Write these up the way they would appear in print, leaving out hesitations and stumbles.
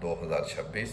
2026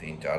3-4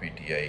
PTI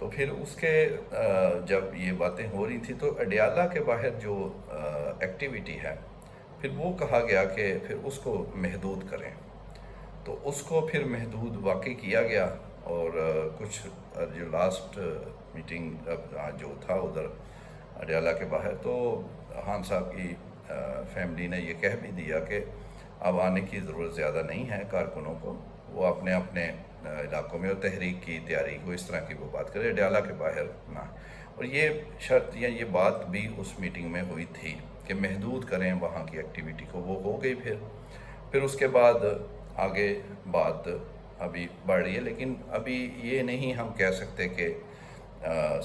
تو پھر اس کے جب یہ باتیں ہو رہی تھی تو اڈیالہ کے باہر جو ایکٹیویٹی ہے پھر وہ کہا گیا کہ پھر اس کو محدود کریں، تو اس کو پھر محدود واقعی کیا گیا۔ اور کچھ جو لاسٹ میٹنگ جو تھا ادھر اڈیالہ کے باہر، تو خان صاحب کی فیملی نے یہ کہہ بھی دیا کہ اب آنے کی ضرورت زیادہ نہیں ہے کارکنوں کو، وہ اپنے اپنے علاقوں میں اور تحریک کی تیاری کو اس طرح کی وہ بات کرے، اڈیالہ کے باہر نہ۔ اور یہ شرط یا یہ بات بھی اس میٹنگ میں ہوئی تھی کہ محدود کریں وہاں کی ایکٹیویٹی کو، وہ ہو گئی۔ پھر اس کے بعد آگے بات ابھی بڑھ رہی ہے، لیکن ابھی یہ نہیں ہم کہہ سکتے کہ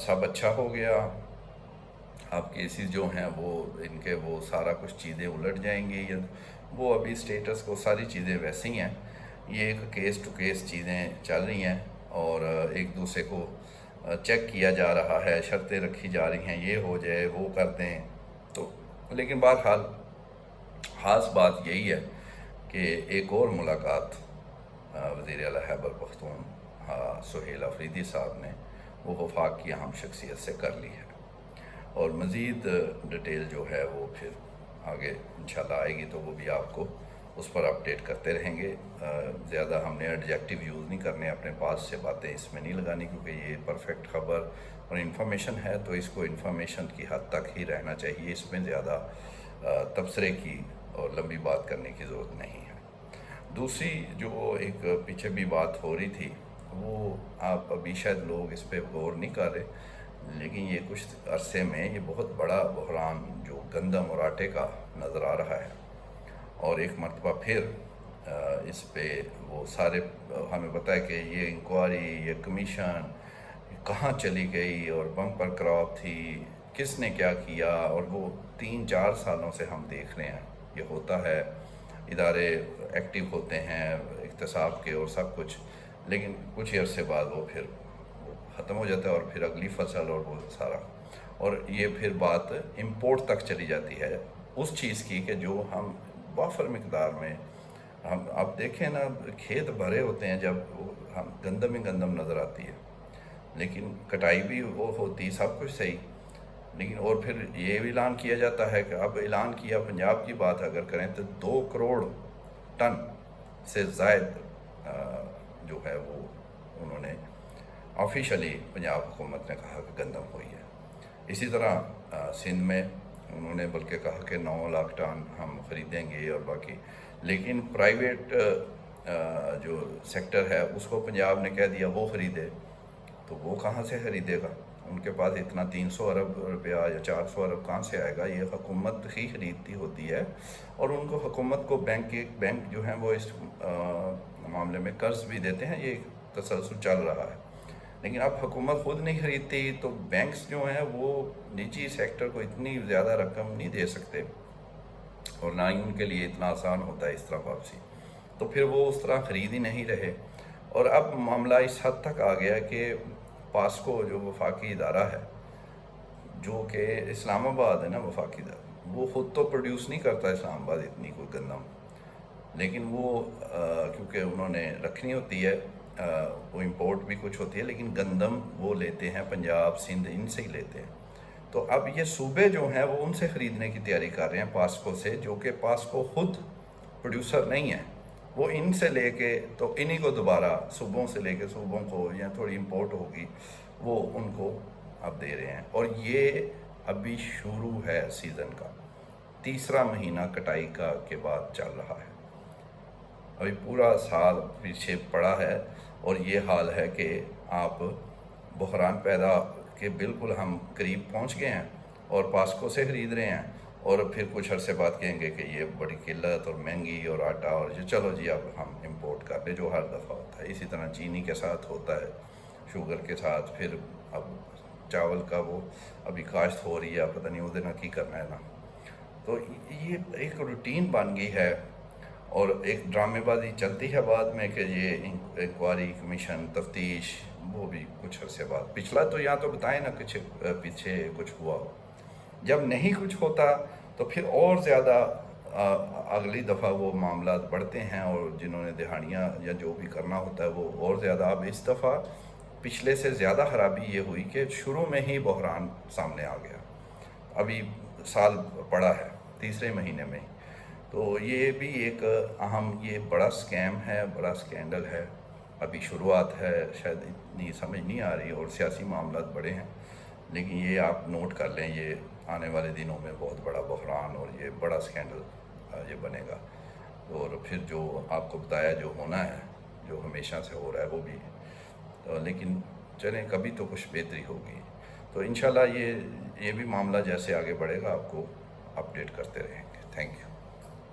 سب اچھا ہو گیا، اب کیسز جو ہیں وہ ان کے وہ سارا کچھ چیزیں الٹ جائیں گی، وہ ابھی سٹیٹس کو ساری چیزیں ویسے ہی ہیں۔ یہ ایک کیس ٹو کیس چیزیں چل رہی ہیں اور ایک دوسرے کو چیک کیا جا رہا ہے، شرطیں رکھی جا رہی ہیں، یہ ہو جائے وہ کر دیں۔ تو لیکن بہرحال خاص بات یہی ہے کہ ایک اور ملاقات وزیر اعلیٰ خیبر پختونخوا سہیل آفریدی صاحب نے وہ وفاق کی اہم شخصیت سے کر لی ہے، اور مزید ڈیٹیل جو ہے وہ پھر آگے انشاءاللہ آئے گی، تو وہ بھی آپ کو اس پر اپڈیٹ کرتے رہیں گے۔ زیادہ ہم نے ایڈجیکٹیو یوز نہیں کرنے، اپنے پاس سے باتیں اس میں نہیں لگانی، کیونکہ یہ پرفیکٹ خبر اور انفارمیشن ہے، تو اس کو انفارمیشن کی حد تک ہی رہنا چاہیے، اس میں زیادہ تبصرے کی اور لمبی بات کرنے کی ضرورت نہیں ہے۔ دوسری جو ایک پیچھے بھی بات ہو رہی تھی، وہ آپ ابھی شاید لوگ اس پہ غور نہیں کر رہے، لیکن یہ کچھ عرصے میں یہ بہت بڑا بحران جو گندم اور آٹے کا نظر آ رہا ہے، اور ایک مرتبہ پھر اس پہ وہ سارے ہمیں بتایا کہ یہ انکوائری، یہ کمیشن کہاں چلی گئی اور بمپر کراپ تھی، کس نے کیا کیا، اور وہ 3-4 سالوں سے ہم دیکھ رہے ہیں یہ ہوتا ہے، ادارے ایکٹیو ہوتے ہیں احتساب کے اور سب کچھ، لیکن کچھ ہی عرصے بعد وہ پھر ختم ہو جاتا ہے، اور پھر اگلی فصل اور وہ سارا، اور یہ پھر بات امپورٹ تک چلی جاتی ہے اس چیز کی کہ جو ہم وافر مقدار میں ہم اب دیکھیں نا، کھیت بھرے ہوتے ہیں جب ہم گندم ہی گندم نظر آتی ہے، لیکن کٹائی بھی وہ ہوتی، سب کچھ صحیح، لیکن اور پھر یہ بھی اعلان کیا جاتا ہے کہ اب اعلان کیا پنجاب کی بات اگر کریں تو 2 کروڑ ٹن سے زائد جو ہے وہ انہوں نے آفیشلی پنجاب حکومت نے کہا کہ گندم ہوئی ہے۔ اسی طرح سندھ میں انہوں نے بلکہ کہا کہ 9 لاکھ ٹن ہم خریدیں گے اور باقی، لیکن پرائیویٹ جو سیکٹر ہے اس کو پنجاب نے کہہ دیا وہ خریدے، تو وہ کہاں سے خریدے گا؟ ان کے پاس اتنا 300 ارب روپیہ یا 400 ارب کہاں سے آئے گا؟ یہ حکومت ہی خریدتی ہوتی ہے، اور ان کو حکومت کو بینک جو ہیں وہ اس معاملے میں قرض بھی دیتے ہیں، یہ تسلسل چل رہا ہے، لیکن اب حکومت خود نہیں خریدتی تو بینکس جو ہیں وہ نجی سیکٹر کو اتنی زیادہ رقم نہیں دے سکتے، اور نہ ہی ان کے لیے اتنا آسان ہوتا ہے اس طرح واپسی، تو پھر وہ اس طرح خرید ہی نہیں رہے۔ اور اب معاملہ اس حد تک آ گیا کہ پاسکو جو وفاقی ادارہ ہے، جو کہ اسلام آباد ہے نا وفاقی ادارہ، وہ خود تو پروڈیوس نہیں کرتا اسلام آباد اتنی کوئی گندم، لیکن وہ کیونکہ انہوں نے رکھنی ہوتی ہے، وہ امپورٹ بھی کچھ ہوتی ہے، لیکن گندم وہ لیتے ہیں پنجاب سندھ ان سے ہی لیتے ہیں، تو اب یہ صوبے جو ہیں وہ ان سے خریدنے کی تیاری کر رہے ہیں پاسکو سے، جو کہ پاسکو خود پروڈیوسر نہیں ہے، وہ ان سے لے کے تو انہی کو دوبارہ صوبوں سے لے کے صوبوں کو یا تھوڑی امپورٹ ہوگی وہ ان کو اب دے رہے ہیں، اور یہ ابھی شروع ہے سیزن کا، 3 مہینہ کٹائی کا کے بعد چل رہا ہے، ابھی پورا سال پیچھے پڑا ہے، اور یہ حال ہے کہ آپ بحران پیدا کے بالکل ہم قریب پہنچ گئے ہیں اور پاسکو سے خرید رہے ہیں، اور پھر کچھ عرصے بعد کہیں گے کہ یہ بڑی قلت اور مہنگی اور آٹا اور چلو جی اب ہم امپورٹ کر لیں، جو ہر دفعہ ہوتا ہے۔ اسی طرح چینی کے ساتھ ہوتا ہے، شوگر کے ساتھ، پھر اب چاول کا وہ ابھی کاشت ہو رہی ہے، پتہ نہیں ادھر نہ کی کرنا ہے نا، تو یہ ایک روٹین بن گئی ہے، اور ایک ڈرامے بازی چلتی ہے بعد میں کہ یہ انکوائری کمیشن تفتیش، وہ بھی کچھ عرصے بعد، پچھلا تو یا تو بتائیں نا کچھ پیچھے کچھ ہوا ہو، جب نہیں کچھ ہوتا تو پھر اور زیادہ اگلی دفعہ وہ معاملات بڑھتے ہیں، اور جنہوں نے دہاڑیاں یا جو بھی کرنا ہوتا ہے وہ اور زیادہ، اب اس دفعہ پچھلے سے زیادہ خرابی یہ ہوئی کہ شروع میں ہی بحران سامنے آ گیا، ابھی سال پڑا ہے تیسرے مہینے میں، تو یہ بھی ایک اہم، یہ بڑا سکیم ہے، بڑا سکینڈل ہے، ابھی شروعات ہے، شاید اتنی سمجھ نہیں آ رہی، اور سیاسی معاملات بڑے ہیں، لیکن یہ آپ نوٹ کر لیں، یہ آنے والے دنوں میں بہت بڑا بحران اور یہ بڑا سکینڈل یہ بنے گا، اور پھر جو آپ کو بتایا جو ہونا ہے، جو ہمیشہ سے ہو رہا ہے وہ بھی، تو لیکن چلیں کبھی تو کچھ بہتری ہوگی، تو انشاءاللہ یہ بھی معاملہ جیسے آگے بڑھے گا آپ کو اپڈیٹ کرتے رہیں گے۔ Thank you.